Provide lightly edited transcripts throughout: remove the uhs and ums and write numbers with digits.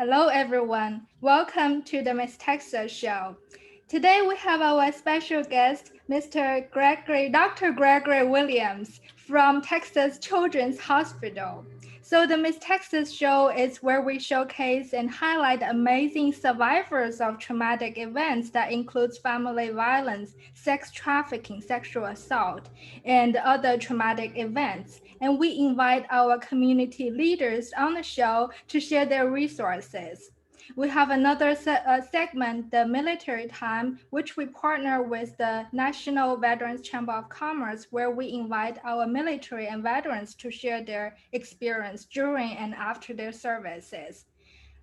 Hello, everyone. Welcome to the TheMsTexasShow. Today we have our special guest, Mr. Gregory, Dr. Gregory Williams from Texas Children's Hospital. So the Miss Texas Show is where we showcase and highlight amazing survivors of traumatic events that includes family violence, sex trafficking, sexual assault, and other traumatic events. And we invite our community leaders on the show to share their resources. We have another segment, the military time, which we partner with the National Veterans Chamber of Commerce, where we invite our military and veterans to share their experience during and after their services.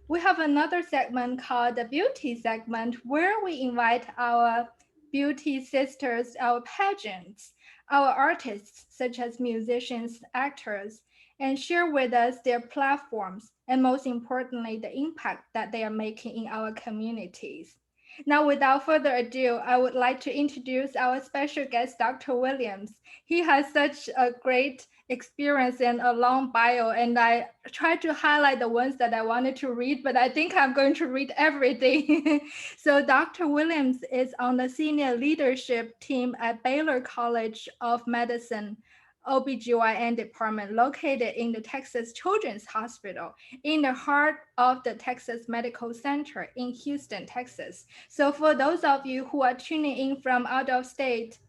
We have another segment called the beauty segment, where we invite our beauty sisters, our pageants, our artists, such as musicians, actors, and share with us their platforms and most importantly, the impact that they are making in our communities. Now, without further ado, I would like to introduce our special guest, Dr. Williams. He has such a great experience and a long bio, and I tried to highlight the ones that I wanted to read, but I think I'm going to read everything. So Dr. Williams is on the senior leadership team at Baylor College of Medicine OBGYN department located in the Texas Children's Hospital in the heart of the Texas Medical Center in Houston, Texas. So for those of you who are tuning in from out of state,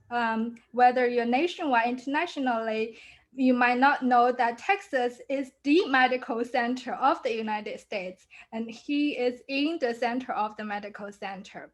whether you're nationwide, internationally, you might not know that Texas is the medical center of the United States, and he is in the center of the medical center.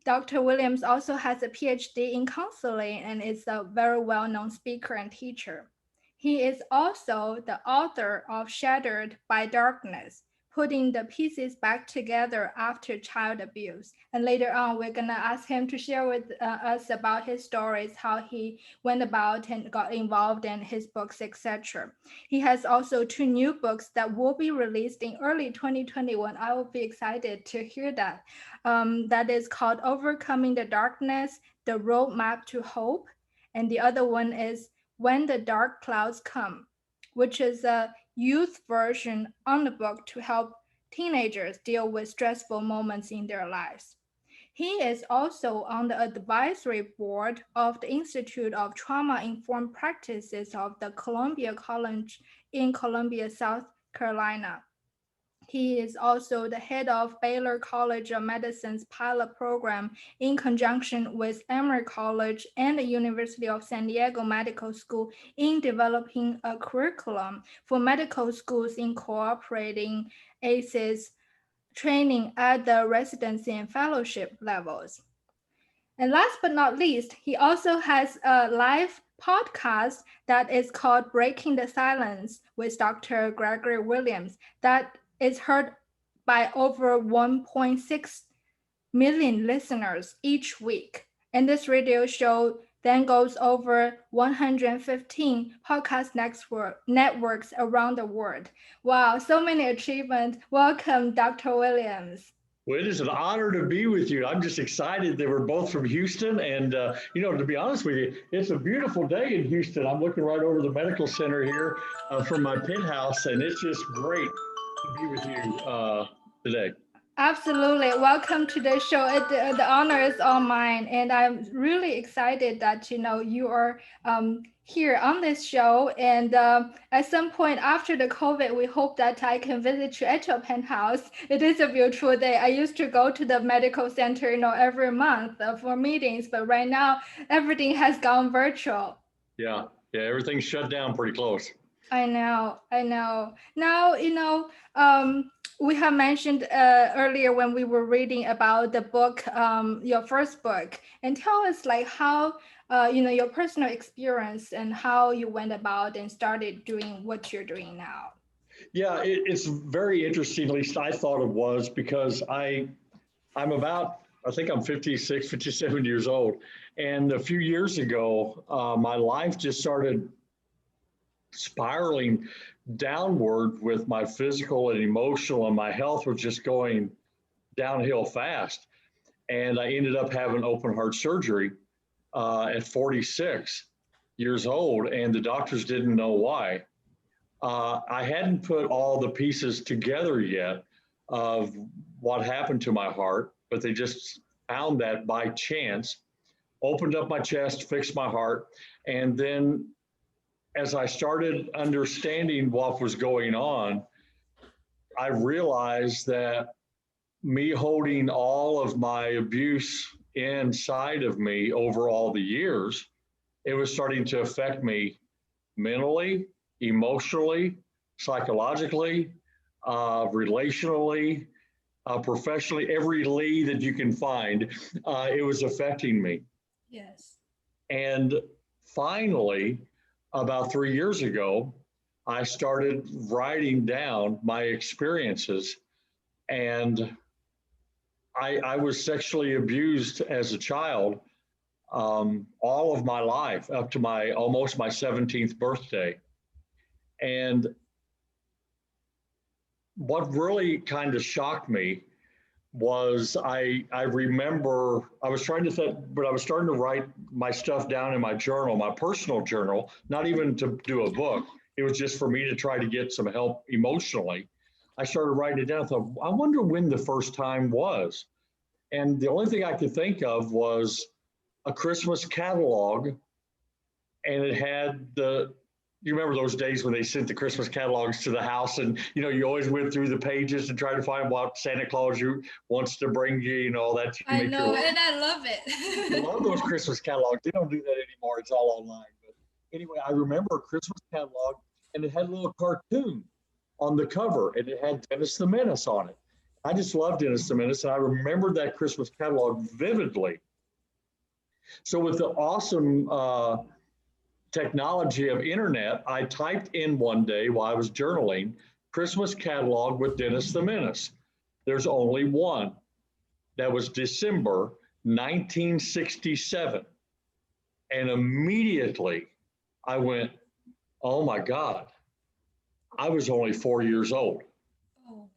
Dr. Williams also has a PhD in counseling and is a very well-known speaker and teacher. He is also the author of Shattered by Darkness, putting the pieces back together after child abuse. And later on, we're gonna ask him to share with us about his stories, how he went about and got involved in his books, etc. He has also two new books that will be released in early 2021. I will be excited to hear that. That is called Overcoming the Darkness, The Roadmap to Hope. And the other one is When the Dark Clouds Come, which is a youth version on the book to help teenagers deal with stressful moments in their lives. He is also on the advisory board of the Institute of Trauma Informed Practices of the Columbia College in Columbia, South Carolina. He is also the head of Baylor College of Medicine's pilot program in conjunction with Emory College and the University of San Diego Medical School in developing a curriculum for medical schools incorporating ACEs training at the residency and fellowship levels. And last but not least, he also has a live podcast that is called Breaking the Silence with Dr. Gregory Williams that is heard by over 1.6 million listeners each week. And this radio show then goes over 115 podcast networks around the world. Wow, so many achievements. Welcome, Dr. Williams. Well, it is an honor to be with you. I'm just excited that we're both from Houston. And, to be honest with you, it's a beautiful day in Houston. I'm looking right over the medical center here from my penthouse, and it's just great to be with you today. Absolutely. Welcome to the show. The honor is all mine. And I'm really excited that, you are here on this show. And at some point after the COVID, we hope that I can visit you at your penthouse. It is a beautiful day. I used to go to the medical center, every month for meetings. But right now, everything has gone virtual. Yeah, everything's shut down pretty close. I know. Now, we have mentioned earlier when we were reading about the book, your first book, and tell us like how, your personal experience and how you went about and started doing what you're doing now. Yeah, it's very interesting, at least I thought it was, because I think I'm 56, 57 years old. And a few years ago, my life just started spiraling downward with my physical and emotional, and my health was just going downhill fast. And I ended up having open heart surgery at 46 years old, and the doctors didn't know why. I hadn't put all the pieces together yet, of what happened to my heart, but they just found that by chance, opened up my chest, fixed my heart. And then as I started understanding what was going on, I realized that me holding all of my abuse inside of me over all the years, it was starting to affect me mentally, emotionally, psychologically, relationally, professionally, every Lee that you can find, it was affecting me. Yes. And finally, about 3 years ago, I started writing down my experiences. And I was sexually abused as a child all of my life up to my almost my 17th birthday. And what really kind of shocked me was I remember I was trying to think, but I was starting to write my stuff down in my journal, my personal journal, not even to do a book. It was just for me to try to get some help emotionally. I started writing it down. I thought, I wonder when the first time was. And the only thing I could think of was a Christmas catalog, and it had you remember those days when they sent the Christmas catalogs to the house, and you always went through the pages and try to find what Santa Claus wants to bring you, all that to I make know, your and I love I it. love those Christmas catalogs. They don't do that anymore. It's all online. But anyway, I remember a Christmas catalog, and it had a little cartoon on the cover, and it had Dennis the Menace on it. I just loved Dennis the Menace, and I remember that Christmas catalog vividly. So with the awesome technology of internet, I typed in one day while I was journaling, Christmas catalog with Dennis the Menace. There's only one. That was December 1967. And immediately I went, oh my God, I was only 4 years old. Oh.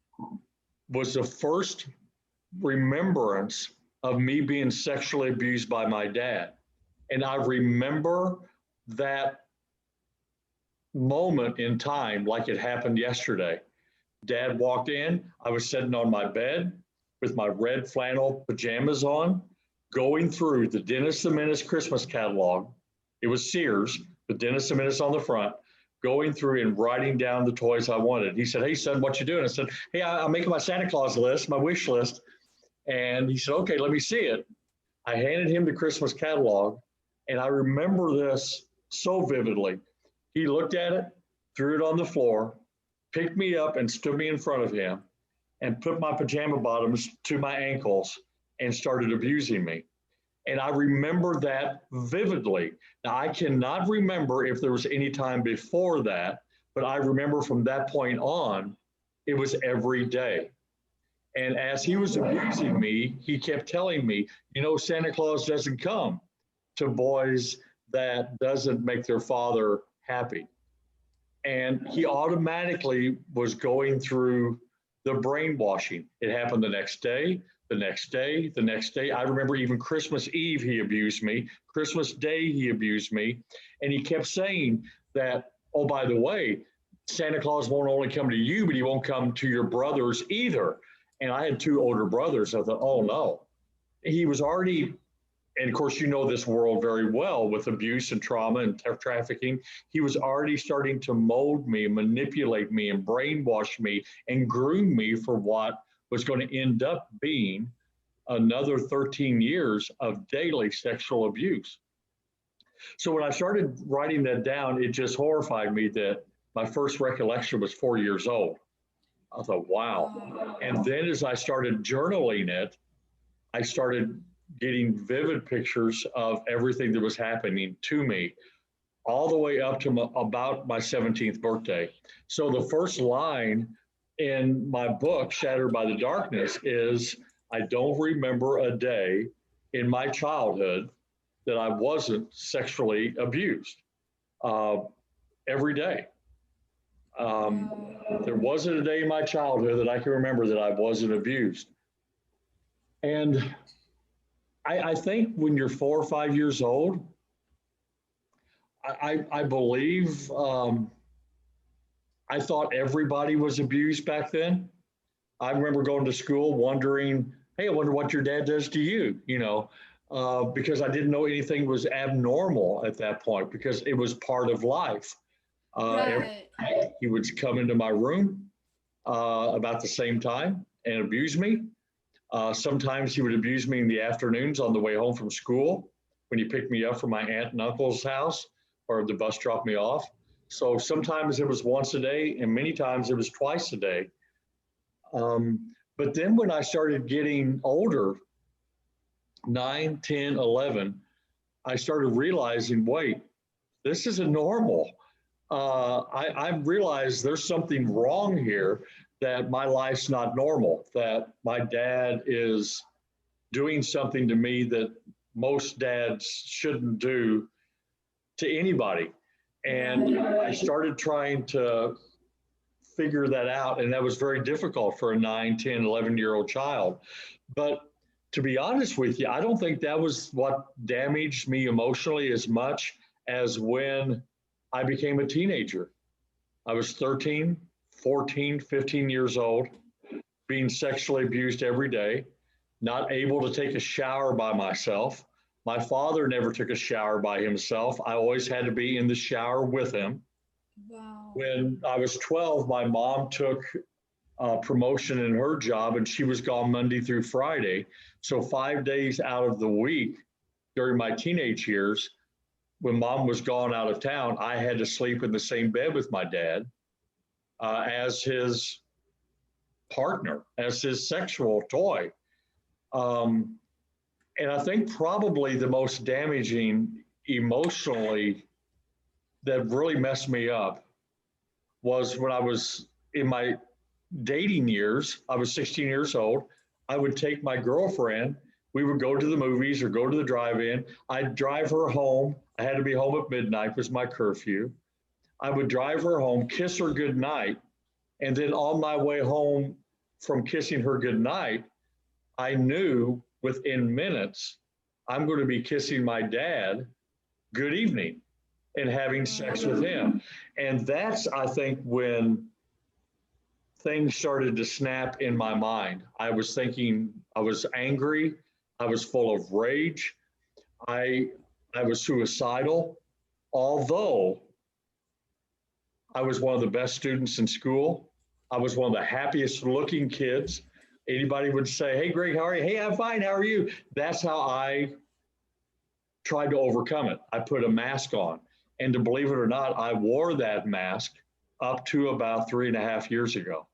Was the first remembrance of me being sexually abused by my dad. And I remember that moment in time like it happened yesterday. Dad walked in. I was sitting on my bed with my red flannel pajamas on, going through the Dennis the Menace Christmas catalog. It was Sears, with Dennis the Menace on the front, going through and writing down the toys I wanted. He said, "Hey, son, what you doing?" I said, "Hey, I'm making my Santa Claus list, my wish list." And he said, "Okay, let me see it." I handed him the Christmas catalog, and I remember this so vividly. He looked at it, threw it on the floor, picked me up and stood me in front of him and put my pajama bottoms to my ankles and started abusing me. And I remember that vividly. Now, I cannot remember if there was any time before that, but I remember from that point on, it was every day. And as he was abusing me, he kept telling me, Santa Claus doesn't come to boys that doesn't make their father happy. And he automatically was going through the brainwashing. It happened the next day, the next day, the next day. I remember even Christmas Eve, he abused me. Christmas Day, he abused me. And he kept saying that, oh, by the way, Santa Claus won't only come to you, but he won't come to your brothers either. And I had two older brothers. I thought, oh no. He was already, and of course, this world very well with abuse and trauma and trafficking. He was already starting to mold me, manipulate me, and brainwash me and groom me for what was going to end up being another 13 years of daily sexual abuse. So when I started writing that down, it just horrified me that my first recollection was 4 years old. I thought, wow. And then as I started journaling it, I started getting vivid pictures of everything that was happening to me all the way up to about my 17th birthday. So the first line in my book, Shattered by the Darkness, is I don't remember a day in my childhood that I wasn't sexually abused. Uh, every day. There wasn't a day in my childhood that I can remember that I wasn't abused. And I think when you're 4 or 5 years old, I believe I thought everybody was abused back then. I remember going to school wondering, hey, I wonder what your dad does to you, because I didn't know anything was abnormal at that point because it was part of life. Every Right. night he would come into my room about the same time and abuse me. Sometimes he would abuse me in the afternoons on the way home from school when he picked me up from my aunt and uncle's house or the bus dropped me off. So sometimes it was once a day, and many times it was twice a day. But then when I started getting older, 9, 10, 11, I started realizing, wait, this isn't normal. I realized there's something wrong here, that my life's not normal, that my dad is doing something to me that most dads shouldn't do to anybody. And Right. I started trying to figure that out. And that was very difficult for a 9, 10, 11-year-old child. But to be honest with you, I don't think that was what damaged me emotionally as much as when I became a teenager. I was 13, 14, 15 years old, being sexually abused every day, not able to take a shower by myself. My father never took a shower by himself. I always had to be in the shower with him. Wow. When I was 12, my mom took a promotion in her job and she was gone Monday through Friday. So 5 days out of the week during my teenage years, when mom was gone out of town, I had to sleep in the same bed with my dad as his partner, as his sexual toy. Um, and I think probably the most damaging emotionally that really messed me up was when I was in my dating years. I was 16 years old. I would take my girlfriend. We would go to the movies or go to the drive-in. I'd drive her home. I had to be home at midnight was my curfew. I would drive her home, kiss her goodnight, and then on my way home from kissing her goodnight, I knew within minutes I'm going to be kissing my dad good evening and having sex with Wow. him. And that's, I think, when things started to snap in my mind. I was thinking, I was angry, I was full of rage, I I was suicidal, although I was one of the best students in school. I was one of the happiest looking kids. Anybody would say, "Hey Greg, how are you?" "Hey, I'm fine. How are you?" That's how I tried to overcome it. I put a mask on. And to believe it or not, I wore that mask up to about 3.5 years ago.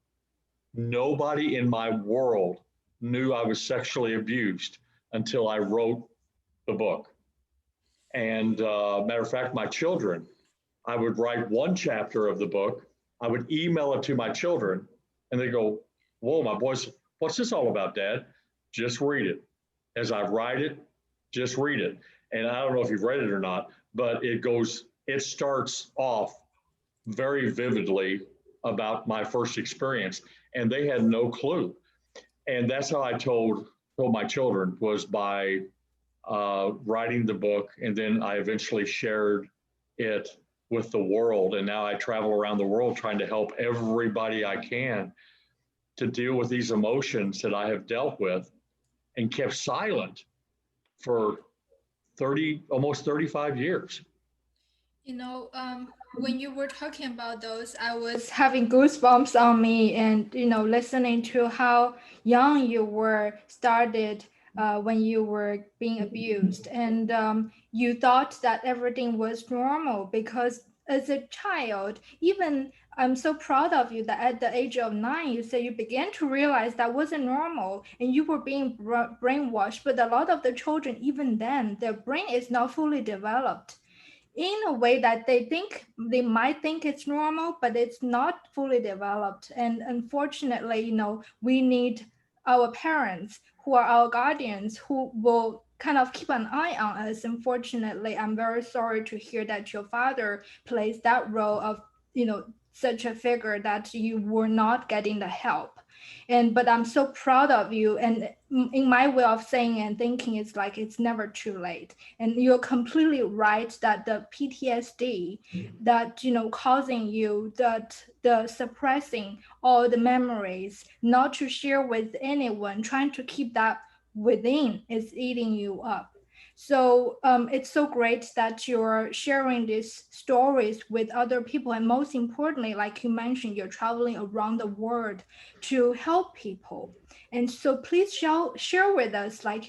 Nobody in my world knew I was sexually abused until I wrote the book. And matter of fact, my children, I would write one chapter of the book, I would email it to my children, and they go, "Whoa, my boys, what's this all about, Dad?" "Just read it. As I write it, just read it." And I don't know if you've read it or not, but it starts off very vividly about my first experience, and they had no clue. And that's how I told my children, was by writing the book, and then I eventually shared it with the world. And now I travel around the world trying to help everybody I can to deal with these emotions that I have dealt with and kept silent for 30, almost 35 years. You know, when you were talking about those, I was having goosebumps on me, and listening to how young you were started when you were being abused, and you thought that everything was normal because as a child, even I'm so proud of you that at the age of 9, you said you began to realize that wasn't normal and you were being brainwashed. But a lot of the children, even then, their brain is not fully developed in a way that they might think it's normal, but it's not fully developed. And unfortunately, we need our parents who are our guardians who will kind of keep an eye on us. Unfortunately, I'm very sorry to hear that your father plays that role of, such a figure that you were not getting the help. But I'm so proud of you. And in my way of saying and thinking, it's like it's never too late. And you're completely right that the PTSD that causing you, that the suppressing all the memories, not to share with anyone, trying to keep that within, is eating you up. So it's so great that you're sharing these stories with other people. And most importantly, like you mentioned, you're traveling around the world to help people. And so please share with us, like,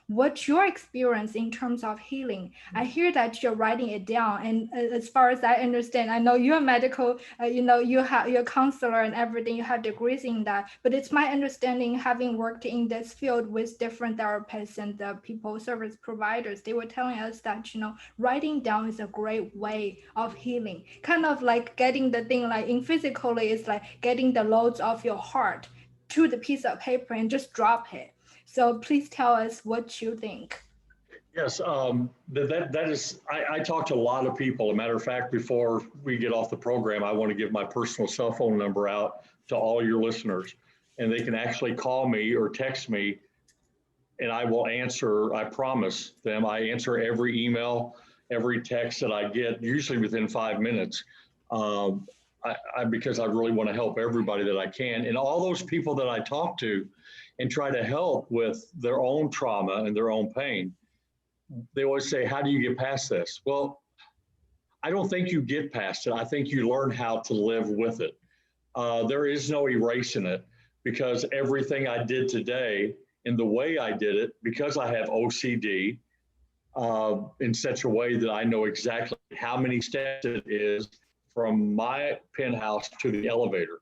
what's your experience in terms of healing. I hear that you're writing it down. And as far as I understand, I know you're medical, you have your counselor and everything, you have degrees in that. But it's my understanding, having worked in this field with different therapists and the people service providers, they were telling us that, writing down is a great way of healing. Kind of like getting the thing, like in physically, it's like getting the loads of your heart to the piece of paper and just drop it. So please tell us what you think. Yes, that is. I talk to a lot of people. A matter of fact, before we get off the program, I want to give my personal cell phone number out to all your listeners, and they can actually call me or text me, and I will answer. I promise them. I answer every email, every text that I get, usually within 5 minutes. Um, because I really want to help everybody that I can, and all those people that I talk to, and try to help with their own trauma and their own pain. They always say, how do you get past this? Well, I don't think you get past it. I think you learn how to live with it. There is no erasing it, because everything I did today in the way I did it, because I have OCD, in such a way that I know exactly how many steps it is from my penthouse to the elevator.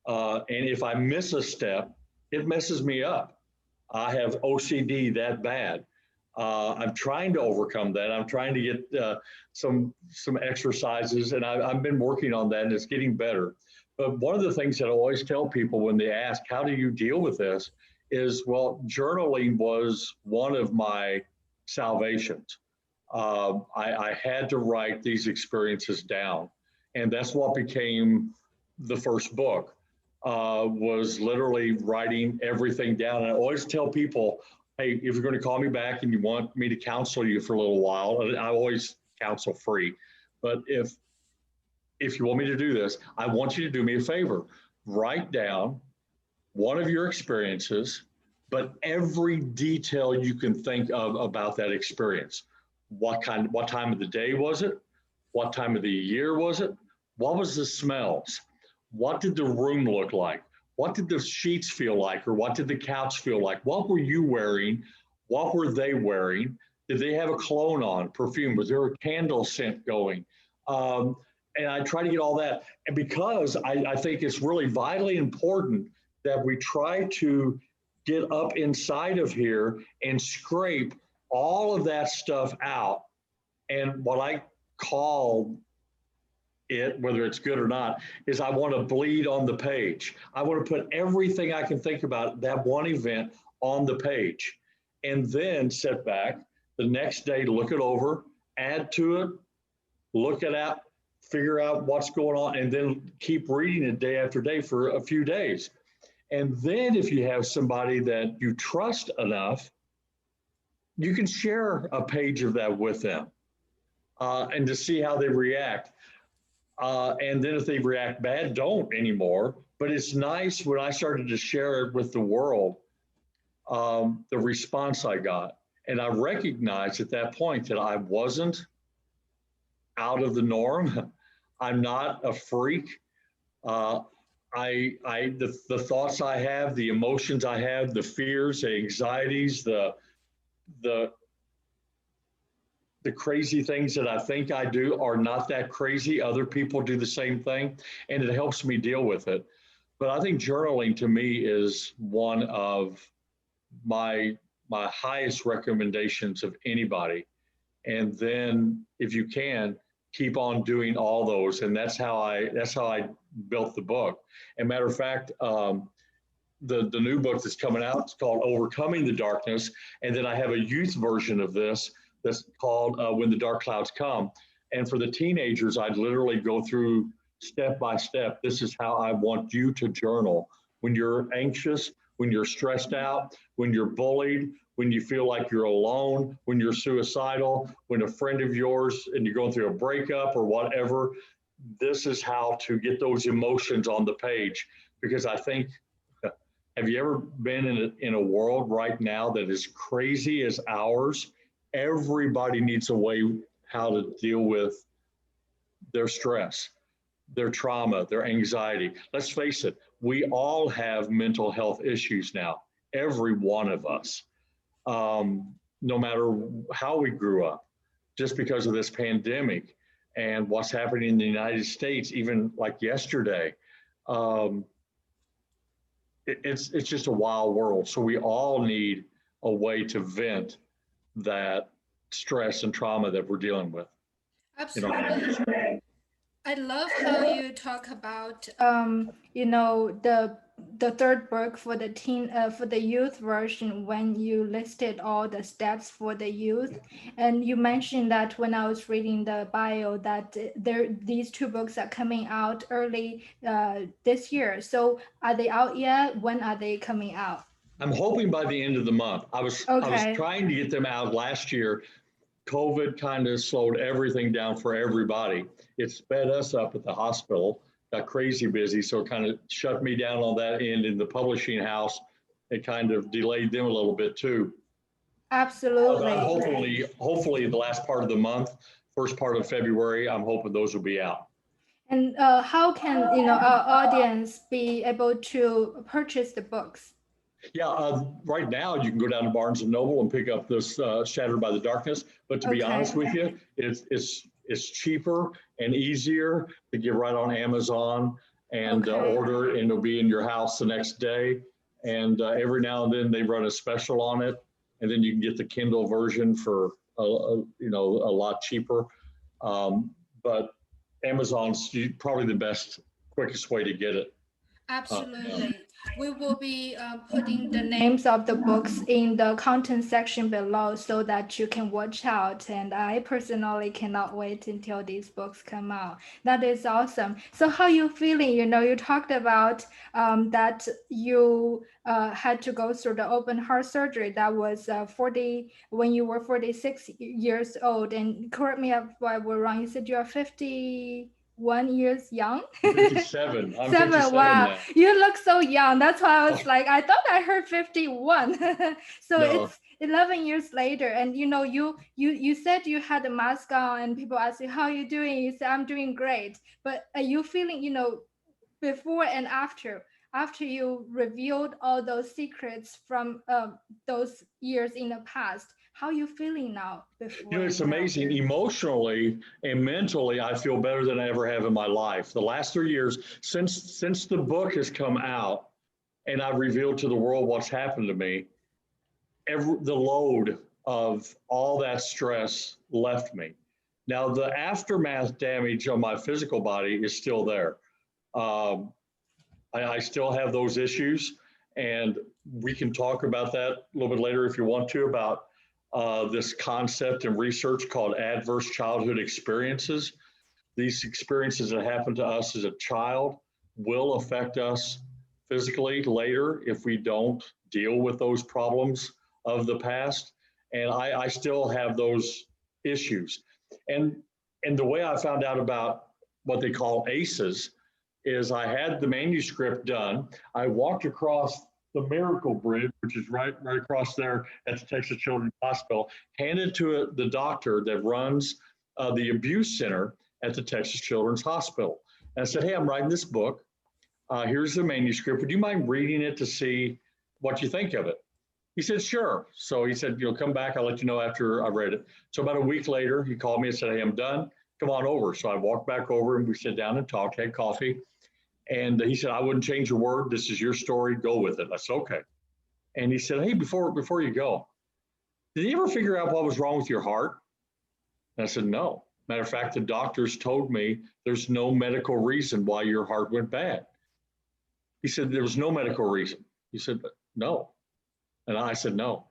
And if I miss a step, it messes me up. I have OCD that bad. I'm trying to overcome that. I'm trying to get some exercises, and I've been working on that, and it's getting better. But one of the things that I always tell people when they ask, how do you deal with this, is, well, journaling was one of my salvations. I had to write these experiences down, and that's what became the first book. Was literally writing everything down. And I always tell people, hey, if you're going to call me back and you want me to counsel you for a little while, I always counsel free. But if you want me to do this, I want you to do me a favor. Write down one of your experiences, but every detail you can think of about that experience. What time of the day was it? What time of the year was it? What was the smells? What did the room look like? What did the sheets feel like, or what did the couch feel like? What were you wearing? What were they wearing? Did they have a cologne on, perfume? Was there a candle scent going? And I try to get all that. And because I think it's really vitally important that we try to get up inside of here and scrape all of that stuff out. And what I call it, whether it's good or not, is I want to bleed on the page. I want to put everything I can think about that one event on the page, and then sit back the next day, look it over, add to it, look it up, figure out what's going on, and then keep reading it day after day for a few days. And then if you have somebody that you trust enough, you can share a page of that with them, and to see how they react. And then if they react bad, don't anymore. But it's nice when I started to share it with the world, the response I got. And I recognized at that point that I wasn't out of the norm. I'm not a freak. Uh, the thoughts I have, the emotions I have, the fears, the anxieties, the the crazy things that I think I do are not that crazy. Other people do the same thing, and it helps me deal with it. But I think journaling to me is one of my my highest recommendations of anybody. And then if you can, keep on doing all those. And that's how I built the book. And matter of fact, the new book that's coming out, it's called Overcoming the Darkness. And then I have a youth version of this that's called When the Dark Clouds Come. And for the teenagers, I'd literally go through step by step. This is how I want you to journal when you're anxious, when you're stressed out, when you're bullied, when you feel like you're alone, when you're suicidal, when a friend of yours and you're going through a breakup or whatever. This is how to get those emotions on the page. Because I think, have you ever been in a world right now that is crazy as ours? Everybody needs a way how to deal with their stress, their trauma, their anxiety. Let's face it, we all have mental health issues now, every one of us, no matter how we grew up, just because of this pandemic and what's happening in the United States, even like yesterday. Um, it's just a wild world. So we all need a way to vent that stress and trauma that we're dealing with in our lives. Absolutely. I love how you talk about the third book for the for the youth version when you listed all the steps for the youth, and you mentioned that when I was reading the bio that these two books are coming out early this year. So are they out yet? When are they coming out? I'm hoping by the end of the month. I was Okay. trying to get them out last year. COVID kind of slowed everything down for everybody. It sped us up at the hospital, got crazy busy, so it kind of shut me down on that end in the publishing house. It kind of delayed them a little bit too. But I'm Absolutely. hopefully the last part of the month, first part of February, I'm hoping those will be out. And how can our audience be able to purchase the books? Yeah, right now you can go down to Barnes and Noble and pick up this Shattered by the Darkness. But to be Okay. honest with you, it's cheaper and easier to get right on Amazon and Okay. order, and it'll be in your house the next day. And every now and then they run a special on it, and then you can get the Kindle version for a lot cheaper. But Amazon's probably the best, quickest way to get it. Absolutely. We will be putting the names of the books in the content section below so that you can watch out. And I personally cannot wait until these books come out. That is awesome. So how you feeling? You talked about that you had to go through the open heart surgery. That was 40 when you were 46 years old. And correct me if I were wrong. You said you are 51 years young. 57. I'm Seven. 57 Wow, now. you look so young. That's why I Oh, was like, I thought I heard 51. So no, it's 11 years later, and you said you had a mask on, and people ask you how you doing. You said I'm doing great. But are you feeling before and after you revealed all those secrets from those years in the past? How you feeling now before it's and now? amazing. Emotionally and mentally, I feel better than I ever have in my life. The last 3 years, since the book has come out and I've revealed to the world what's happened to me, the load of all that stress left me. Now, the aftermath damage on my physical body is still there. Um, I still have those issues, and we can talk about that a little bit later if you want to, about this concept and research called adverse childhood experiences. These experiences that happen to us as a child will affect us physically later if we don't deal with those problems of the past. And I still have those issues. And the way I found out about what they call ACEs is I had the manuscript done. I walked across the Miracle Bridge, which is right across there at the Texas Children's Hospital, handed to the doctor that runs the abuse center at the Texas Children's Hospital. And I said, hey, I'm writing this book. Here's the manuscript. Would you mind reading it to see what you think of it? He said, sure. So he said, come back. I'll let you know after I read it. So about a week later, he called me and said, hey, I'm done. Come on over. So I walked back over and we sat down and talked, had coffee. And he said, I wouldn't change a word. This is your story. Go with it. I said, okay. And he said, hey, before you go, did you ever figure out what was wrong with your heart? And I said, no. Matter of fact, the doctors told me there's no medical reason why your heart went bad. He said, there was no medical reason. He said, no. And I said, no.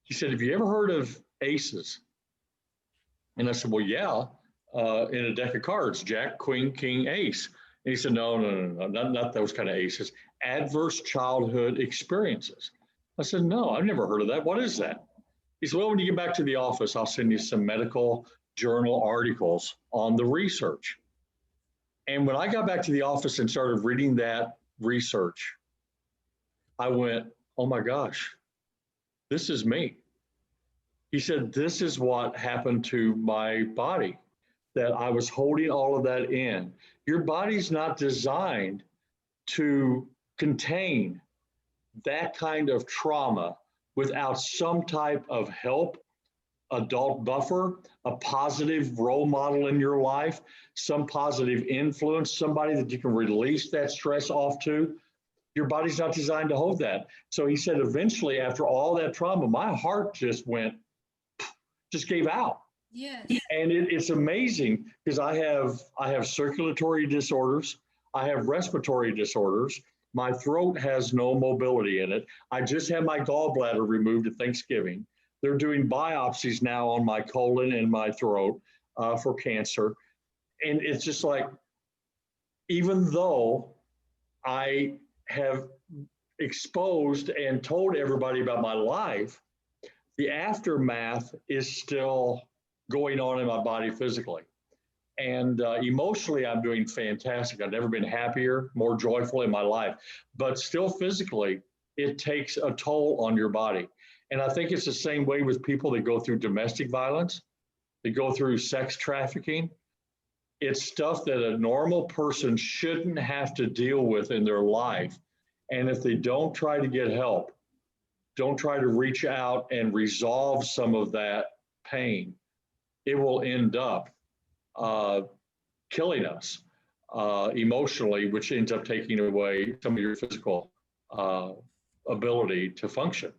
He said, have you ever heard of ACEs? And I said, well, yeah, in a deck of cards, Jack, Queen, King, Ace. And he said, no, not those kind of aces. adverse childhood experiences. I said, no, I've never heard of that. What is that? He said, well, when you get back to the office, I'll send you some medical journal articles on the research. And when I got back to the office and started reading that research, I went, oh my gosh, this is me. He said, this is what happened to my body, that I was holding all of that in. Your body's not designed to contain that kind of trauma without some type of help, adult buffer, a positive role model in your life, some positive influence, somebody that you can release that stress off to. Your body's not designed to hold that. So he said, eventually, after all that trauma, my heart just gave out. Yes. And it's amazing because I have circulatory disorders, I have respiratory disorders. My throat has no mobility in it. I just had my gallbladder removed at Thanksgiving. They're doing biopsies now on my colon and my throat for cancer. And it's just like, even though I have exposed and told everybody about my life, the aftermath is still going on in my body physically. And emotionally, I'm doing fantastic. I've never been happier, more joyful in my life. But still physically, it takes a toll on your body. And I think it's the same way with people that go through domestic violence, that go through sex trafficking. It's stuff that a normal person shouldn't have to deal with in their life. And if they don't try to get help, don't try to reach out and resolve some of that pain, it will end up killing us emotionally, which ends up taking away some of your physical ability to function.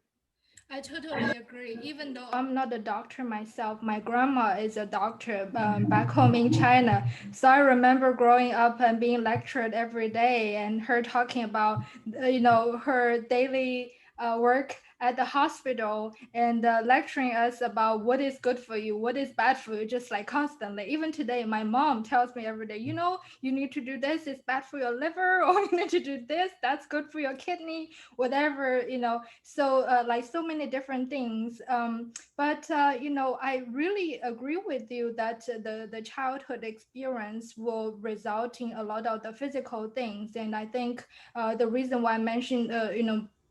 I totally agree. Even though I'm not a doctor myself, my grandma is a doctor back home in China. So I remember growing up and being lectured every day, and her talking about, her daily work at the hospital, and lecturing us about what is good for you, what is bad for you, just like constantly. Even today, my mom tells me every day, you need to do this, it's bad for your liver, or you need to do this, that's good for your kidney, whatever. So like so many different things. But I really agree with you that the childhood experience will result in a lot of the physical things. And I think the reason why I mentioned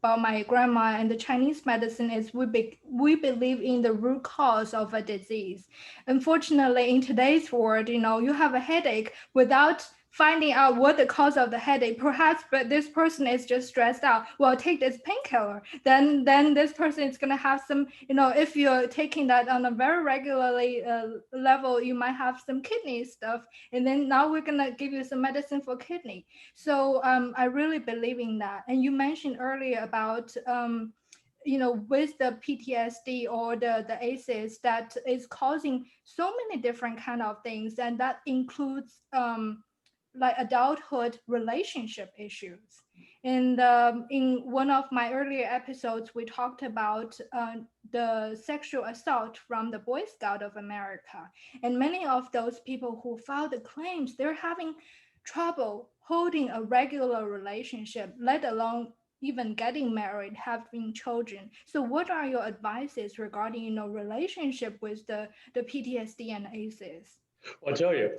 about my grandma and the Chinese medicine is we believe in the root cause of a disease. Unfortunately, in today's world, you have a headache without finding out what the cause of the headache. Perhaps, but this person is just stressed out. Well, take this painkiller. Then this person is gonna have some. If you're taking that on a very regularly level, you might have some kidney stuff. And then now we're gonna give you some medicine for kidney. So I really believe in that. And you mentioned earlier about with the PTSD or the ACEs that is causing so many different kind of things, and that includes like adulthood relationship issues. And in one of my earlier episodes, we talked about the sexual assault from the Boy Scout of America. And many of those people who filed the claims, they're having trouble holding a regular relationship, let alone even getting married, having children. So what are your advices regarding, relationship with the PTSD and ACEs? Well, I tell you,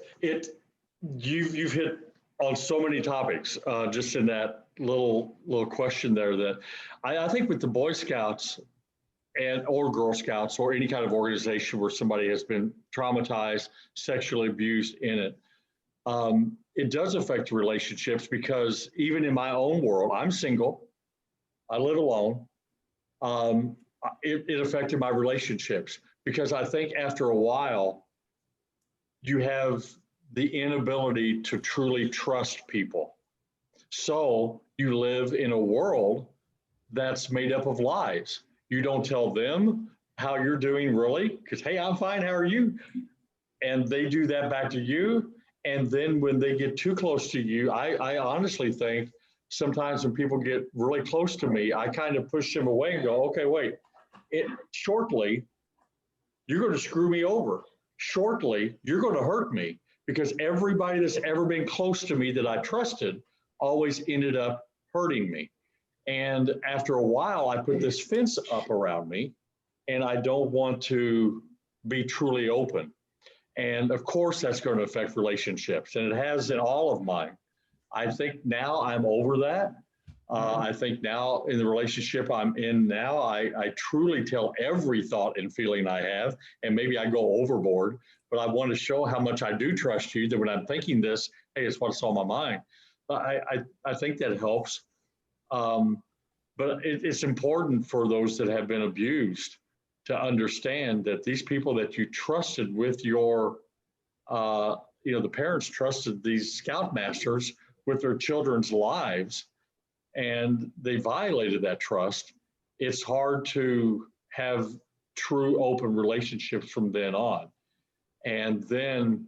you've hit on so many topics just in that little question there, that I think with the Boy Scouts or Girl Scouts or any kind of organization where somebody has been traumatized, sexually abused in it, it does affect relationships, because even in my own world, I'm single, I live alone. It affected my relationships, because I think after a while, you have the inability to truly trust people. So you live in a world that's made up of lies. You don't tell them how you're doing, really, because, hey, I'm fine, how are you? And they do that back to you. And then when they get too close to you, I honestly think sometimes when people get really close to me, I kind of push them away and go, okay, wait, shortly, you're going to screw me over. Shortly, you're going to hurt me, because everybody that's ever been close to me that I trusted always ended up hurting me. And after a while, I put this fence up around me, and I don't want to be truly open. And of course, that's going to affect relationships, and it has in all of mine. I think now I'm over that. I think now in the relationship I'm in now, I truly tell every thought and feeling I have, and maybe I go overboard, but I want to show how much I do trust you that when I'm thinking this, hey, it's what's on my mind. I think that helps. Um, but it's important for those that have been abused to understand that these people that you trusted with your, the parents trusted these scoutmasters with their children's lives, and they violated that trust. It's hard to have true open relationships from then on. And then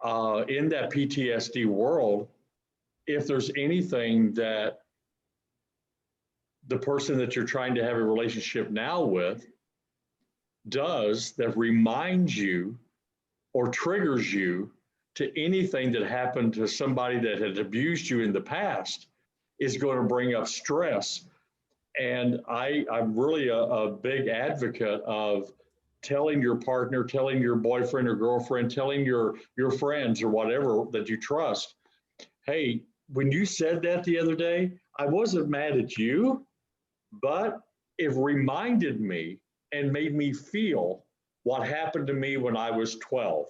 in that PTSD world, if there's anything that the person that you're trying to have a relationship now with does that reminds you or triggers you to anything that happened to somebody that had abused you in the past, is going to bring up stress. And I'm really a big advocate of telling your partner, telling your boyfriend or girlfriend, telling your friends or whatever that you trust, hey, when you said that the other day, I wasn't mad at you, but it reminded me and made me feel what happened to me when I was 12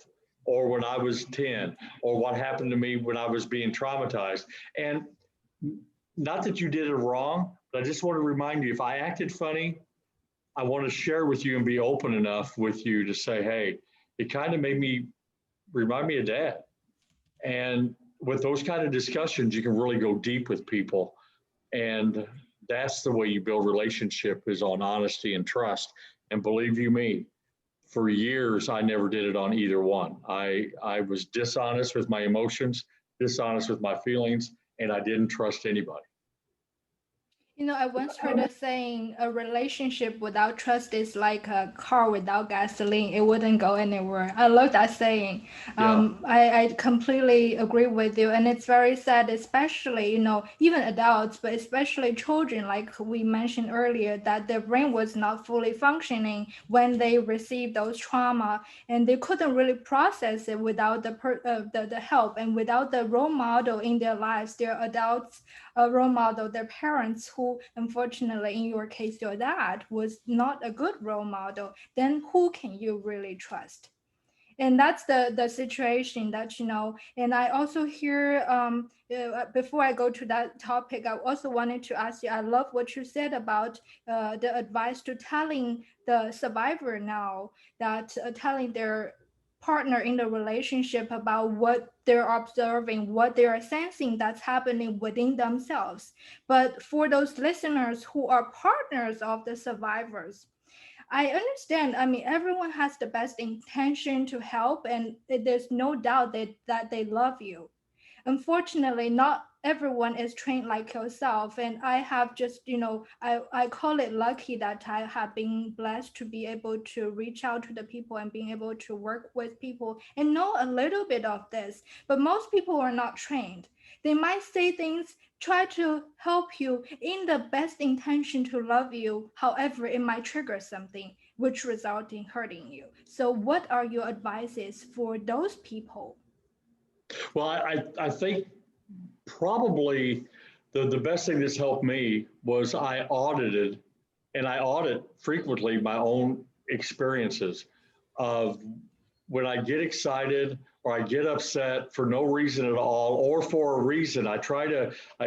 or when I was 10 or what happened to me when I was being traumatized. And not that you did it wrong, but I just want to remind you, if I acted funny, I want to share with you and be open enough with you to say, hey, it kind of made me remind me of dad. And with those kind of discussions, you can really go deep with people. And that's the way you build relationship, is on honesty and trust. And believe you me, for years, I never did it on either one. I was dishonest with my emotions, dishonest with my feelings, and I didn't trust anybody. I once heard a saying, a relationship without trust is like a car without gasoline. It wouldn't go anywhere. I love that saying. Yeah. I completely agree with you. And it's very sad, especially, even adults, but especially children, like we mentioned earlier, that their brain was not fully functioning when they received those trauma, and they couldn't really process it without the help and without the role model in their lives, their adults role model, their parents, who unfortunately in your case your dad was not a good role model, then who can you really trust? And that's the situation that and I also hear before I go to that topic, I also wanted to ask you, I love what you said about the advice to telling the survivor now, that telling their partner in the relationship about what they're observing, what they are sensing that's happening within themselves. But for those listeners who are partners of the survivors, I understand. I mean, everyone has the best intention to help, and there's no doubt that they love you. Unfortunately, not everyone is trained like yourself. And I have just, I call it lucky that I have been blessed to be able to reach out to the people and being able to work with people and know a little bit of this. But most people are not trained. They might say things, try to help you in the best intention to love you. However, it might trigger something which result in hurting you. So what are your advices for those people? Well, I think probably the best thing that's helped me was I audited, and I audit frequently my own experiences of when I get excited or I get upset for no reason at all, or for a reason. I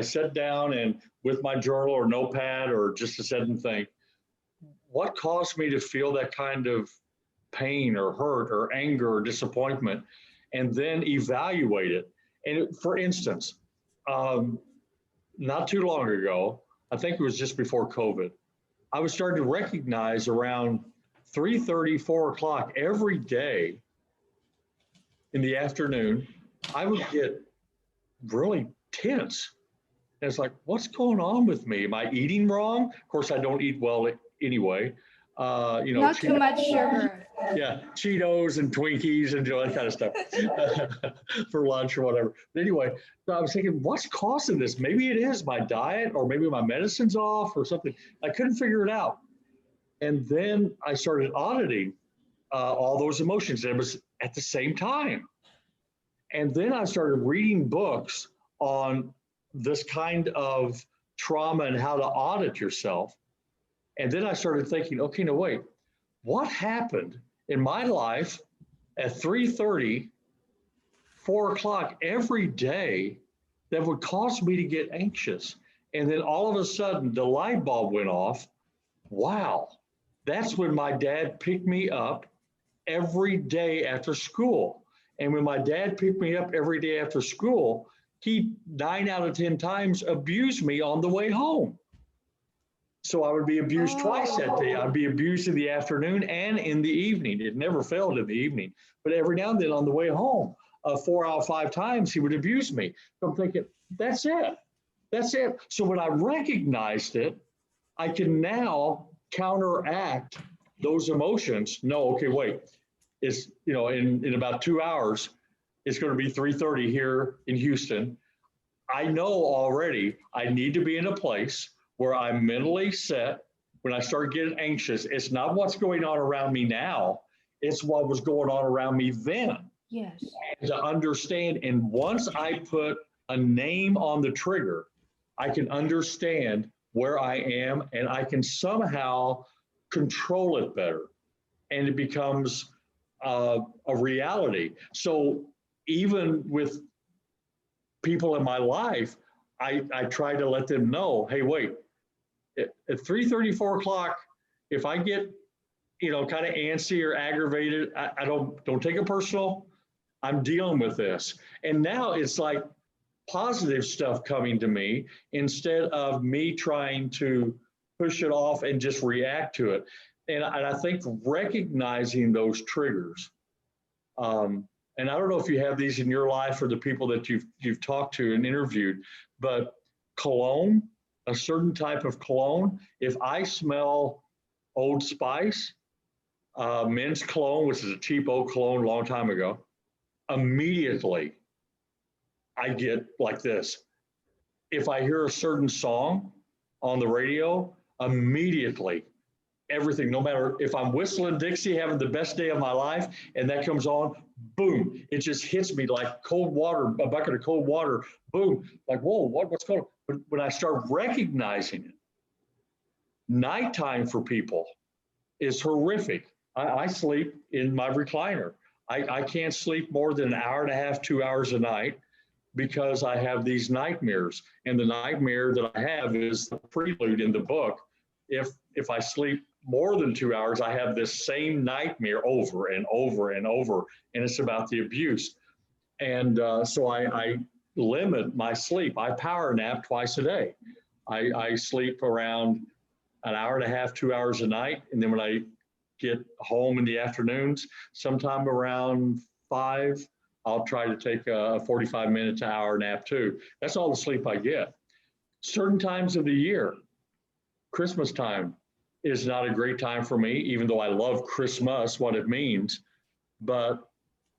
sit down and with my journal or notepad or just to sit and think, what caused me to feel that kind of pain or hurt or anger or disappointment, and then evaluate it. And for instance, um, not too long ago, I think it was just before COVID, I was starting to recognize around 3:30, 4 o'clock every day in the afternoon, I would get really tense. And it's like, what's going on with me? Am I eating wrong? Of course, I don't eat well anyway. Not too much sugar. Yeah, Cheetos and Twinkies and that kind of stuff for lunch or whatever. But anyway, so I was thinking, what's causing this? Maybe it is my diet, or maybe my medicine's off or something. I couldn't figure it out. And then I started auditing all those emotions. And it was at the same time. And then I started reading books on this kind of trauma and how to audit yourself. And then I started thinking, okay, no, wait, what happened in my life at 3:30, 4 o'clock every day that would cause me to get anxious? And then all of a sudden, the light bulb went off. Wow, that's when my dad picked me up every day after school. And when my dad picked me up every day after school, he 9 out of 10 times abused me on the way home. So I would be abused twice that day. I'd be abused in the afternoon and in the evening. It never failed in the evening. But every now and then on the way home, 4 out of 5 times, he would abuse me. So I'm thinking, that's it. That's it. So when I recognized it, I can now counteract those emotions. No, okay, wait. It's, in about 2 hours, it's going to be 3:30 here in Houston. I know already I need to be in a place where I'm mentally set. When I start getting anxious, it's not what's going on around me now, it's what was going on around me then. Yes. And to understand, and once I put a name on the trigger, I can understand where I am and I can somehow control it better. And it becomes a reality. So even with people in my life, I try to let them know, hey, wait, at 3:30, 4 o'clock, if I get, kind of antsy or aggravated, I don't take it personal. I'm dealing with this. And now it's like positive stuff coming to me instead of me trying to push it off and just react to it. And I think recognizing those triggers, and I don't know if you have these in your life or the people that you've talked to and interviewed, but cologne, a certain type of cologne, if I smell Old Spice, men's cologne, which is a cheap old cologne a long time ago, immediately I get like this. If I hear a certain song on the radio, immediately everything, no matter if I'm whistling Dixie, having the best day of my life, and that comes on, boom, it just hits me like cold water, a bucket of cold water, boom, like, whoa, what's going on? But when I start recognizing it, nighttime for people is horrific. I sleep in my recliner. I can't sleep more than an hour and a half, 2 hours a night because I have these nightmares. And the nightmare that I have is the prelude in the book. If I sleep more than 2 hours, I have this same nightmare over and over and over, and it's about the abuse. And so I limit my sleep. I power nap twice a day. I sleep around an hour and a half, 2 hours a night. And then when I get home in the afternoons, sometime around 5, I'll try to take a 45-minute to hour nap too. That's all the sleep I get. Certain times of the year, Christmas time is not a great time for me, even though I love Christmas, what it means. But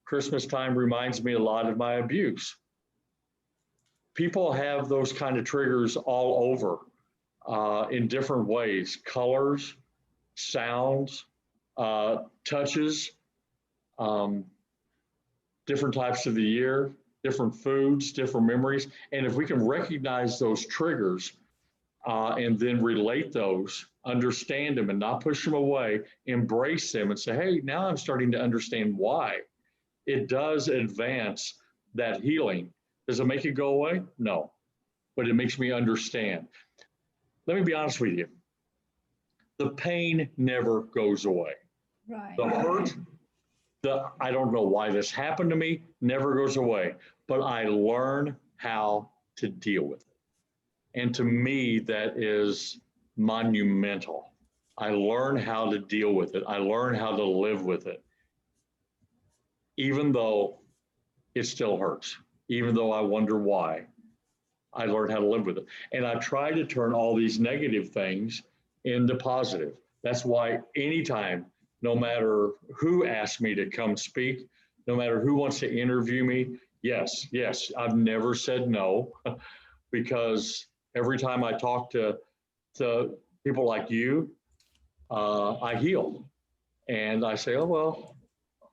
Christmas time reminds me a lot of my abuse. People have those kind of triggers all over in different ways, colors, sounds, touches, different types of the year, different foods, different memories. And if we can recognize those triggers and then relate those, understand them and not push them away, embrace them and say, hey, now I'm starting to understand why. It does advance that healing. Does it make it go away? No, but it makes me understand. Let me be honest with you. The pain never goes away. Right. The hurt, I don't know why this happened to me, never goes away, but I learn how to deal with it. And to me, that is monumental. I learn how to deal with it. I learn how to live with it. Even though it still hurts, even though I wonder why, I learned how to live with it. And I try to turn all these negative things into positive. That's why anytime, no matter who asks me to come speak, no matter who wants to interview me, yes, I've never said no because every time I talk to people like you, I heal. And I say, oh, well,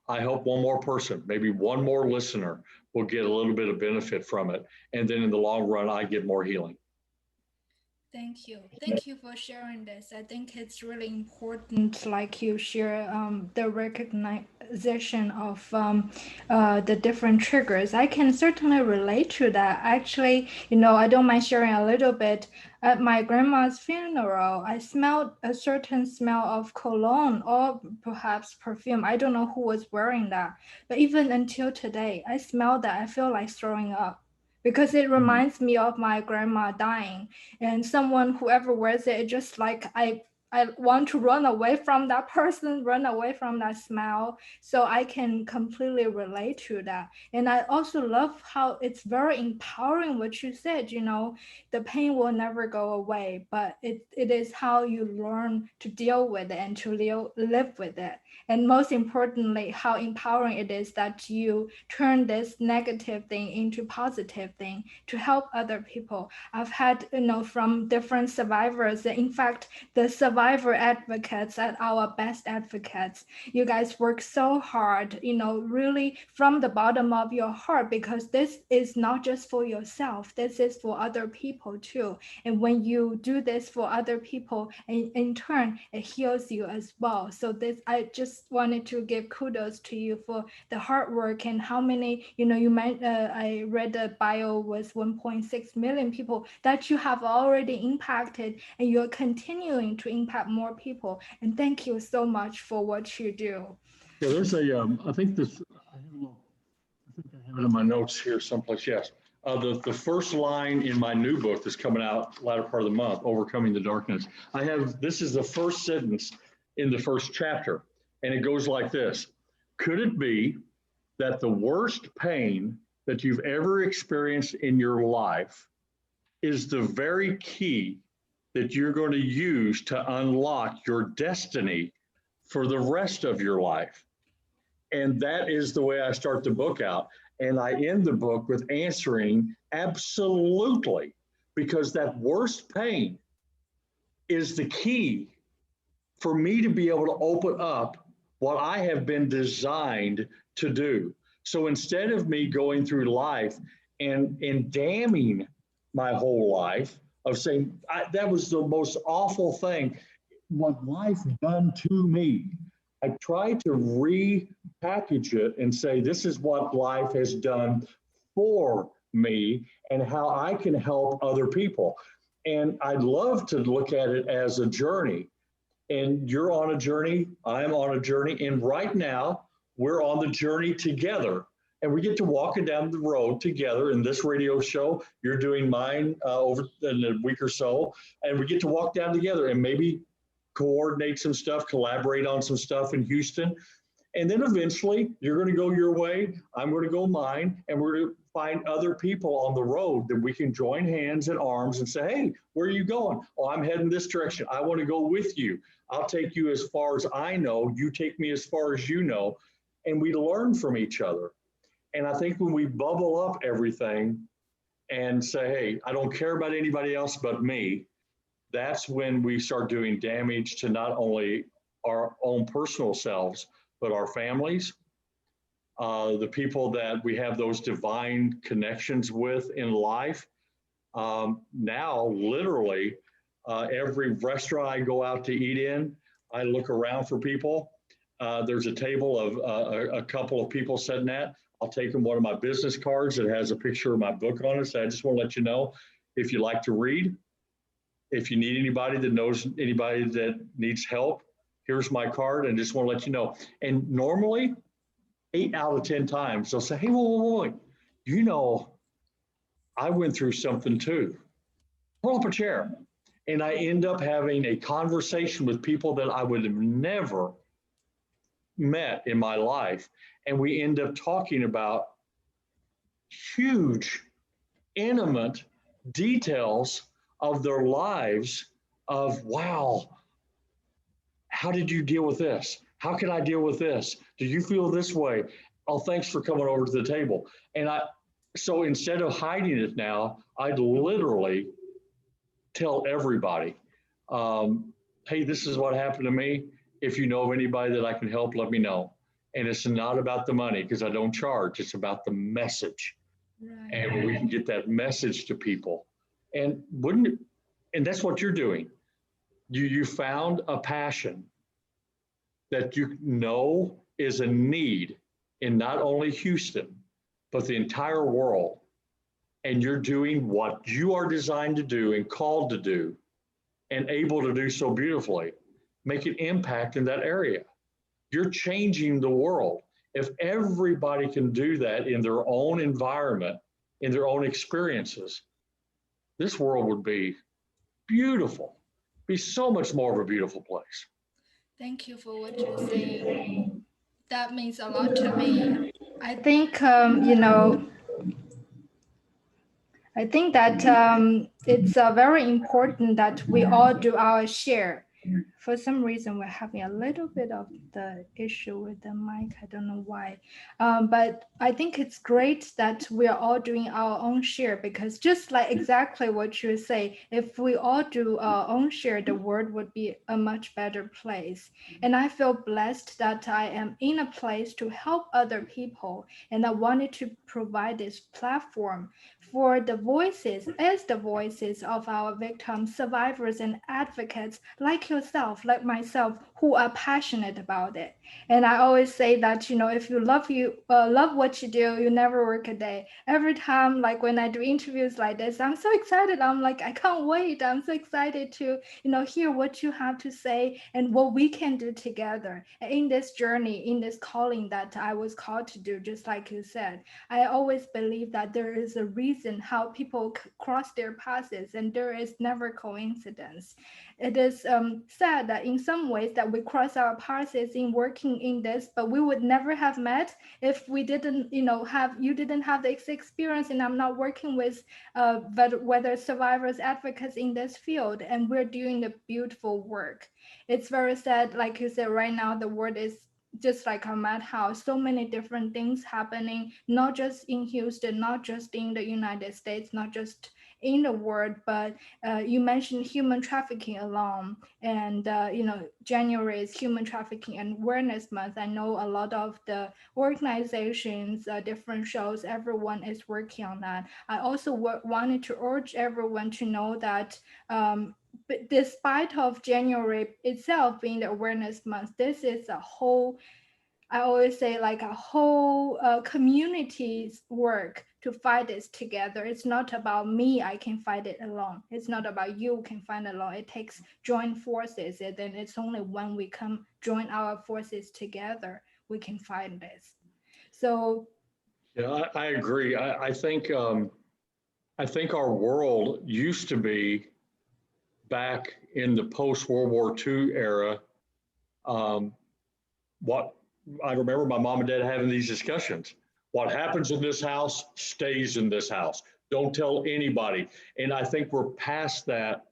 I hope one more person, maybe one more listener will get a little bit of benefit from it. And then in the long run, I get more healing. Thank you. Thank you for sharing this. I think it's really important, like you share the recognition of the different triggers. I can certainly relate to that. Actually, I don't mind sharing a little bit. At my grandma's funeral, I smelled a certain smell of cologne or perhaps perfume. I don't know who was wearing that. But even until today, I smell that. I feel like throwing up because it reminds me of my grandma dying, and someone whoever wears it, just like I want to run away from that person, run away from that smell. So I can completely relate to that. And I also love how it's very empowering what you said, the pain will never go away, but it is how you learn to deal with it and to live with it. And most importantly, how empowering it is that you turn this negative thing into positive thing to help other people. I've had, from different survivors. In fact, the survivor advocates at our best advocates, you guys work so hard, really from the bottom of your heart, because this is not just for yourself, this is for other people too. And when you do this for other people, in turn, it heals you as well. So this, I just wanted to give kudos to you for the hard work and how many, you might, I read the bio was 1.6 million people that you have already impacted, and you're continuing to impact more people. And thank you so much for what you do. Yeah, there's I think this, I have a little, I think I have it in my notes here someplace. Yes. The first line in my new book that's coming out latter part of the month, Overcoming the Darkness. This is the first sentence in the first chapter, and it goes like this. Could it be that the worst pain that you've ever experienced in your life is the very key that you're going to use to unlock your destiny for the rest of your life? And that is the way I start the book out. And I end the book with answering absolutely, because that worst pain is the key for me to be able to open up what I have been designed to do. So instead of me going through life and damning my whole life, of saying that was the most awful thing, what life done to me, I try to repackage it and say, this is what life has done for me and how I can help other people. And I'd love to look at it as a journey. And you're on a journey, I'm on a journey. And right now, we're on the journey together. And we get to walking down the road together in this radio show. You're doing mine over in a week or so. And we get to walk down together and maybe coordinate some stuff, collaborate on some stuff in Houston. And then eventually you're going to go your way, I'm going to go mine, and we're going to find other people on the road that we can join hands and arms and say, hey, where are you going? Oh, I'm heading this direction. I want to go with you. I'll take you as far as I know. You take me as far as you know. And we learn from each other. And I think when we bubble up everything and say, hey, I don't care about anybody else but me, that's when we start doing damage to not only our own personal selves, but our families, the people that we have those divine connections with in life. Now, literally, every restaurant I go out to eat in, I look around for people. There's a table of a couple of people sitting at. I'll take them one of my business cards that has a picture of my book on it. So I just want to let you know, if you like to read, if you need anybody that knows anybody that needs help, here's my card, and just want to let you know. And normally, 8 out of 10 times, they'll say, hey, whoa, I went through something too. Pull up a chair. And I end up having a conversation with people that I would have never met in my life. And we end up talking about huge, intimate details of their lives of, wow, how did you deal with this? How can I deal with this? Do you feel this way? Oh, thanks for coming over to the table. And so instead of hiding it now, I'd literally tell everybody, hey, this is what happened to me. If you know of anybody that I can help, let me know. And it's not about the money because I don't charge. It's about the message. Right. And we can get that message to people. And wouldn't it, and that's what you're doing. You found a passion that you know is a need in not only Houston, but the entire world. And you're doing what you are designed to do and called to do and able to do so beautifully, make an impact in that area. You're changing the world. If everybody can do that in their own environment, in their own experiences, this world would be beautiful, be so much more of a beautiful place. Thank you for what you're saying. That means a lot to me. I think, I think that it's very important that we all do our share. For some reason, we're having a little bit of the issue with the mic. I don't know why. But I think it's great that we are all doing our own share, because just like exactly what you say, if we all do our own share, the world would be a much better place. And I feel blessed that I am in a place to help other people. And I wanted to provide this platform for the voices, as the voices of our victims, survivors, and advocates like yourself, like myself, who are passionate about it. And I always say that, if you love what you do, you never work a day. Every time, like when I do interviews like this, I'm so excited. I'm like, I can't wait. I'm so excited to, hear what you have to say and what we can do together in this journey, in this calling that I was called to do, just like you said. I always believe that there is a reason how people cross their paths, and there is never coincidence. It is sad that in some ways that we cross our paths in working in this, but we would never have met if we didn't, you didn't have this experience, and I'm not working with but whether survivors, advocates in this field, and we're doing the beautiful work. It's very sad, like you said, right now the world is just like a madhouse, so many different things happening, not just in Houston, not just in the United States, not just in the world, but you mentioned human trafficking alone. And, January is Human Trafficking and Awareness Month. I know a lot of the organizations, different shows, everyone is working on that. I also wanted to urge everyone to know that but despite of January itself being the awareness month, this is a whole, I always say, like a whole community's work to fight this together. It's not about me, I can fight it alone. It's not about you can fight it alone. It takes joint forces, and then it's only when we come join our forces together, we can fight this. So Yeah, I agree. I think our world used to be back in the post World War II era. Um, what I remember my mom and dad having these discussions. What happens in this house stays in this house. Don't tell anybody. And I think we're past that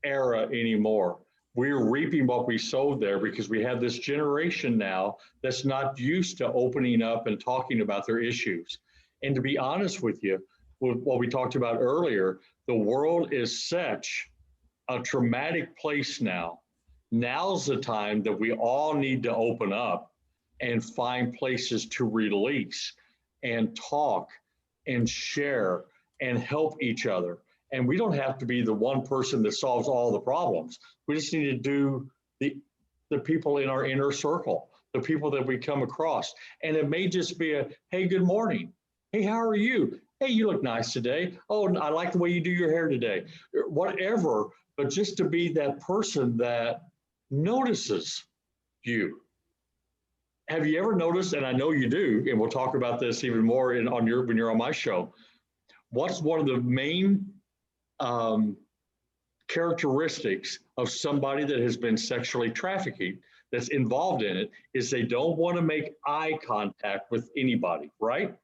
era anymore. We're reaping what we sowed there because we have this generation now that's not used to opening up and talking about their issues. And to be honest with you, with what we talked about earlier, the world is such a traumatic place now. Now's the time that we all need to open up and find places to release and talk and share and help each other. And we don't have to be the one person that solves all the problems. We just need to do the people in our inner circle, the people that we come across. And it may just be a, hey, good morning. Hey, how are you? Hey, you look nice today. Oh, I like the way you do your hair today. Whatever, but just to be that person that notices you. Have you ever noticed, and I know you do, and we'll talk about this even more when you're on my show, what's one of the main characteristics of somebody that has been sexually trafficked, that's involved in it, is they don't want to make eye contact with anybody, right?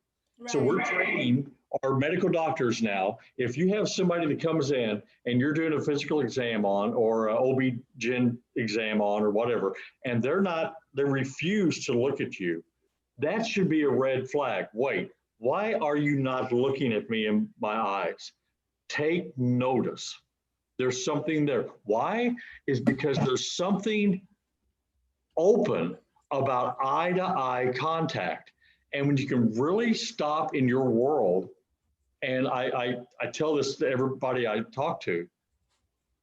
So we're Right. training our medical doctors now. If you have somebody that comes in and you're doing a physical exam on or an OB-GYN exam on or whatever, and they refuse to look at you, that should be a red flag. Wait, why are you not looking at me in my eyes? Take notice. There's something there. Why? Is because there's something open about eye to eye contact. And when you can really stop in your world, and I tell this to everybody I talk to,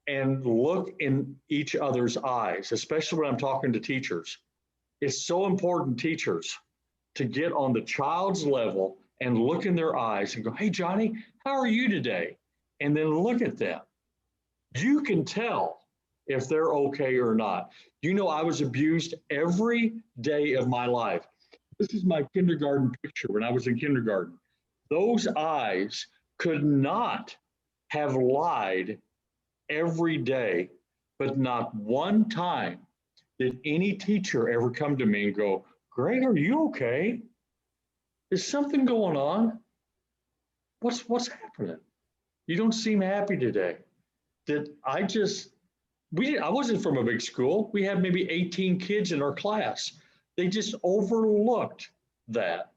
and look in each other's eyes, especially when I'm talking to teachers. It's so important, teachers, to get on the child's level and look in their eyes and go, hey, Johnny, how are you today? And then look at them. You can tell if they're okay or not. You know, I was abused every day of my life. This is my kindergarten picture when I was in kindergarten. Those eyes could not have lied every day, but not one time did any teacher ever come to me and go, Greg, are you okay? Is something going on? What's happening? You don't seem happy today. Did I just I wasn't from a big school. We had maybe 18 kids in our class. They just overlooked that.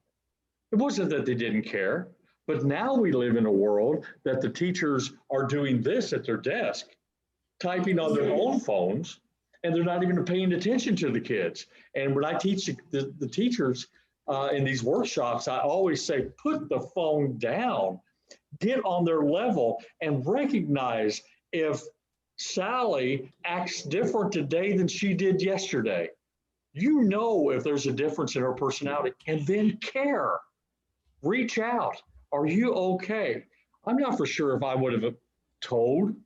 It wasn't that they didn't care, but now we live in a world that the teachers are doing this at their desk, typing on their own phones, and they're not even paying attention to the kids. And when I teach the teachers in these workshops, I always say, put the phone down, get on their level, and recognize if Sally acts different today than she did yesterday. You know if there's a difference in her personality, and then care. Reach out. Are you okay? I'm not for sure if I would have told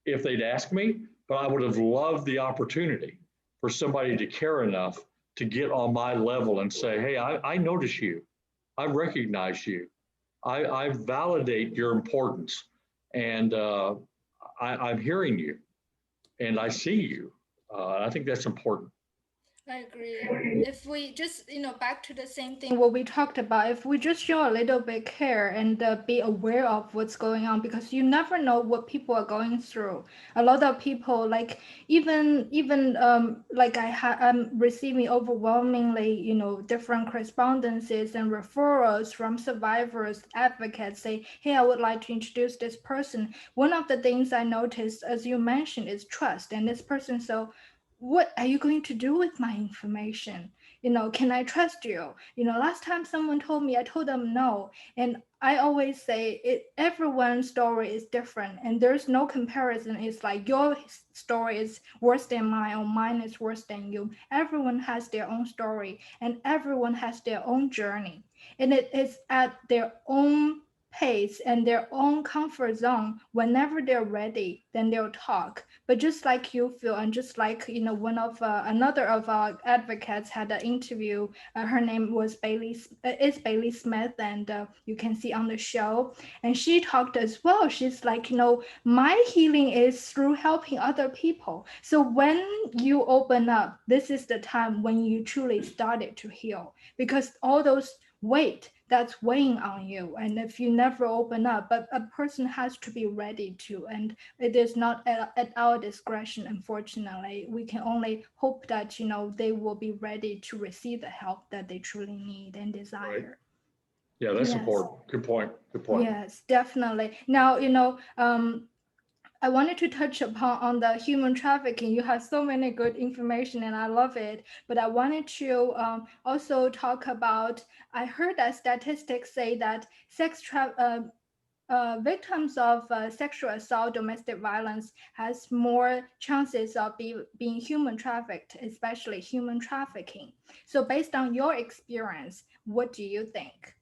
if they'd asked me, but I would have loved the opportunity for somebody to care enough to get on my level and say, hey, I notice you. I recognize you. I validate your importance. And I'm hearing you and I see you. I think that's important. I agree. If we just, back to the same thing what we talked about, if we just show a little bit care and be aware of what's going on, because you never know what people are going through. A lot of people, like even like I'm receiving overwhelmingly, different correspondences and referrals from survivors, advocates say, hey, I would like to introduce this person. One of the things I noticed, as you mentioned, is trust, and this person so what are you going to do with my information? Can I trust you? Last time someone told me, I told them no. And I always say everyone's story is different and there's no comparison. It's like your story is worse than mine or mine is worse than you. Everyone has their own story and everyone has their own journey. And it is at their own pace and their own comfort zone. Whenever they're ready, then they'll talk. But just like you feel, and just like one of another of our advocates had an interview. Her name was Bailey Smith, and you can see on the show. And she talked as well. She's like, my healing is through helping other people. So when you open up, this is the time when you truly started to heal, because all those weight that's weighing on you, and if you never open up, but a person has to be ready to, and it is not at our discretion. Unfortunately, we can only hope that they will be ready to receive the help that they truly need and Right. desire. Yeah, that's Yes. important. Good point. Good point. Yes, definitely. Now, I wanted to touch upon on the human trafficking. You have so many good information, and I love it. But I wanted to also talk about. I heard that statistics say that victims of sexual assault, domestic violence, has more chances of being human trafficked, especially human trafficking. So, based on your experience, what do you think?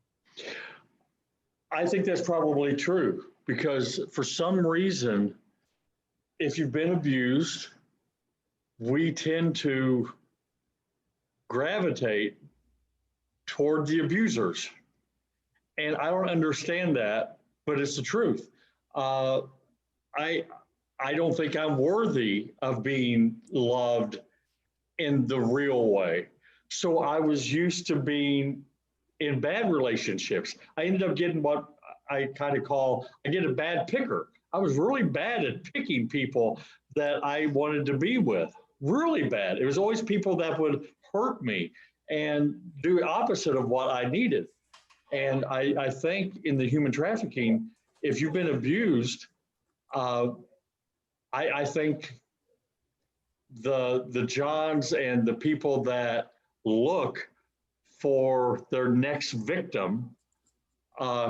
I think that's probably true because for some reason, if you've been abused, we tend to gravitate toward the abusers. And I don't understand that, but it's the truth. Uh, I I don't think I'm worthy of being loved in the real way. So I was used to being in bad relationships. I ended up getting what I kind of call, I get a bad picker. I was really bad at picking people that I wanted to be with, really bad. It was always people that would hurt me and do the opposite of what I needed. And I think in the human trafficking, if you've been abused, uh, I think the Johns and the people that look for their next victim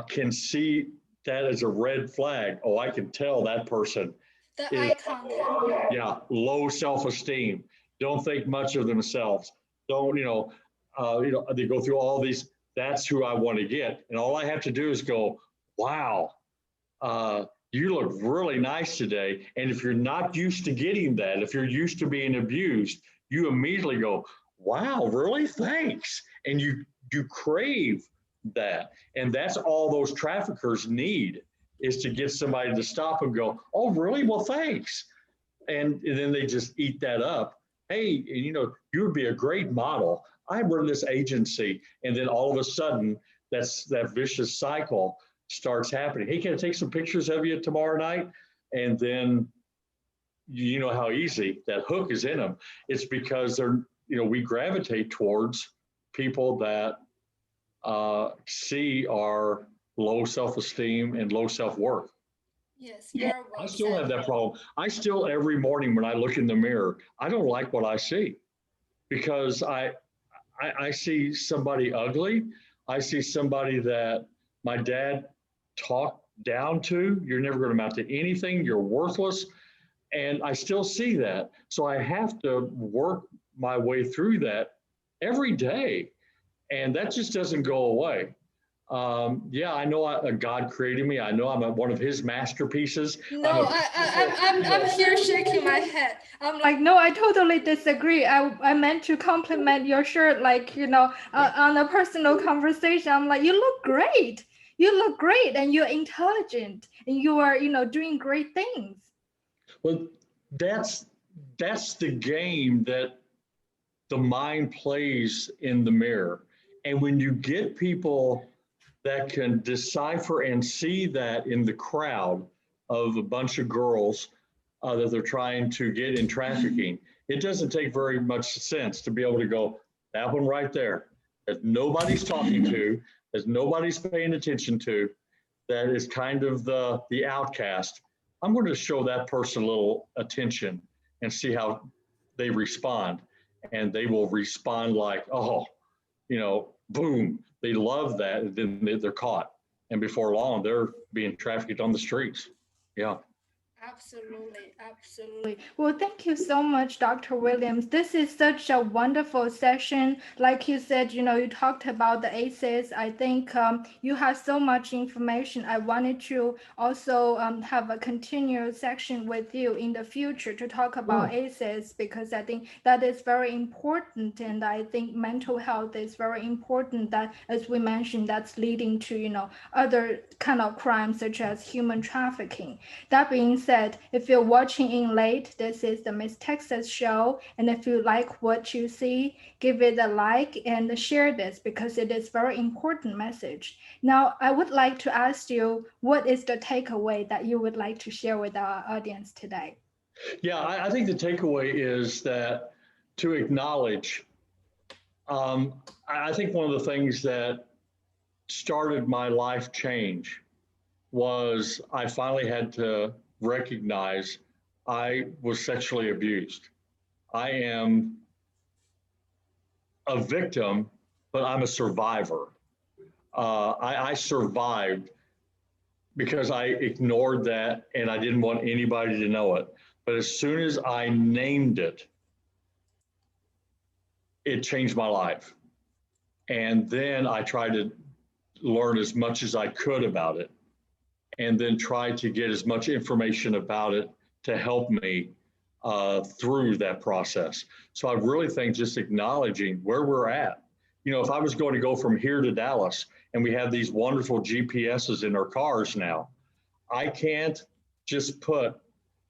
can see that as a red flag. Oh, I can tell that person The is, eye contact. yeah, low self-esteem. Don't think much of themselves. Don't, they go through all these. That's who I want to get, and all I have to do is go, wow, you look really nice today. And if you're not used to getting that, if you're used to being abused, you immediately go, wow, really? Thanks. And you crave that. And that's all those traffickers need, is to get somebody to stop and go, oh, really? Well, thanks. And then they just eat that up. Hey, you would be a great model. I run this agency. And then all of a sudden, that's that vicious cycle starts happening. Hey, can I take some pictures of you tomorrow night? And then you know how easy that hook is in them. It's because we gravitate towards people that see our low self-esteem and low self-worth. Yes, very I well still have said. that problem. I still, every morning when I look in the mirror, I don't like what I see, because I see somebody ugly. I see somebody that my dad talked down to. You're never going to amount to anything. You're worthless. And I still see that. So I have to work my way through that every day. And that just doesn't go away. Yeah, I know God created me. I know I'm one of his masterpieces. No, I'm here shaking my head. I'm like, no, I totally disagree. I meant to compliment your shirt, like, on a personal conversation. I'm like, you look great. You look great, and you're intelligent, and you are, doing great things. Well, that's the game that the mind plays in the mirror. And when you get people that can decipher and see that in the crowd of a bunch of girls that they're trying to get in trafficking, it doesn't take very much sense to be able to go, that one right there, that nobody's talking to, that nobody's paying attention to, that is kind of the outcast. I'm going to show that person a little attention and see how they respond. And they will respond like, oh, boom, they love that. And then they're caught. And before long, they're being trafficked on the streets. Yeah. Absolutely, absolutely. Well, thank you so much, Dr. Williams. This is such a wonderful session. Like you said, you talked about the ACEs. I think you have so much information. I wanted to also have a continuous section with you in the future to talk about ACEs, because I think that is very important. And I think mental health is very important, that, as we mentioned, that's leading to, other kind of crimes such as human trafficking. That being said, if you're watching in late, this is the Miss Texas show. And if you like what you see, give it a like and share this, because it is very important message. Now, I would like to ask you, what is the takeaway that you would like to share with our audience today? Yeah, I think the takeaway is that to acknowledge, I think one of the things that started my life change was I finally had to recognize I was sexually abused. I am a victim, but I'm a survivor. I survived because I ignored that and I didn't want anybody to know it. But as soon as I named it, it changed my life. And then I tried to learn as much as I could about it, and then try to get as much information about it to help me through that process. So I really think just acknowledging where we're at. If I was going to go from here to Dallas and we have these wonderful GPSs in our cars now, I can't just put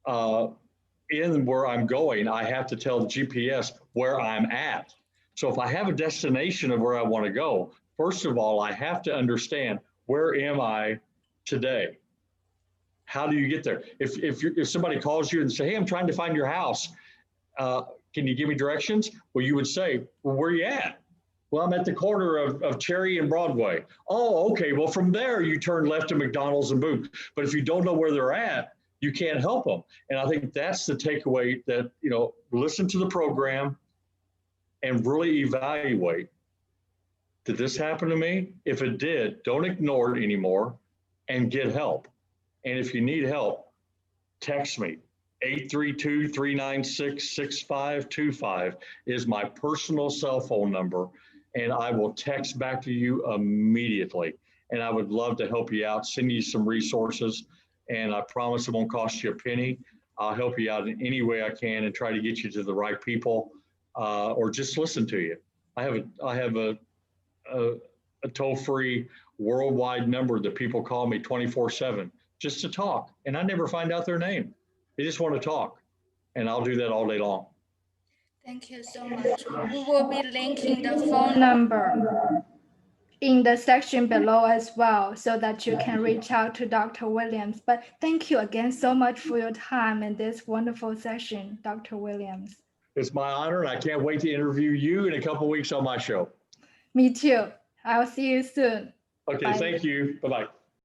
in where I'm going. I have to tell the GPS where I'm at. So if I have a destination of where I want to go, first of all, I have to understand, where am I today? How do you get there? If somebody calls you and say, hey, I'm trying to find your house, can you give me directions? Well, you would say, well, where are you at? Well, I'm at the corner of Cherry and Broadway. Oh, okay. Well, from there, you turn left to McDonald's and boom. But if you don't know where they're at, you can't help them. And I think that's the takeaway, that, listen to the program and really evaluate. Did this happen to me? If it did, don't ignore it anymore and get help. And if you need help, text me. 832-396-6525 is my personal cell phone number, and I will text back to you immediately. And I would love to help you out, send you some resources, and I promise it won't cost you a penny. I'll help you out in any way I can and try to get you to the right people, or just listen to you. I have a toll-free worldwide number that people call me 24/7 just to talk, and I never find out their name. They just want to talk, and I'll do that all day long. Thank you so much. We will be linking the phone number in the section below as well, so that you can reach out to Dr. Williams. But thank you again so much for your time in this wonderful session, Dr. Williams. It's my honor, and I can't wait to interview you in a couple of weeks on my show. Me too. I'll see you soon. Okay, Bye. Thank you. Bye-bye.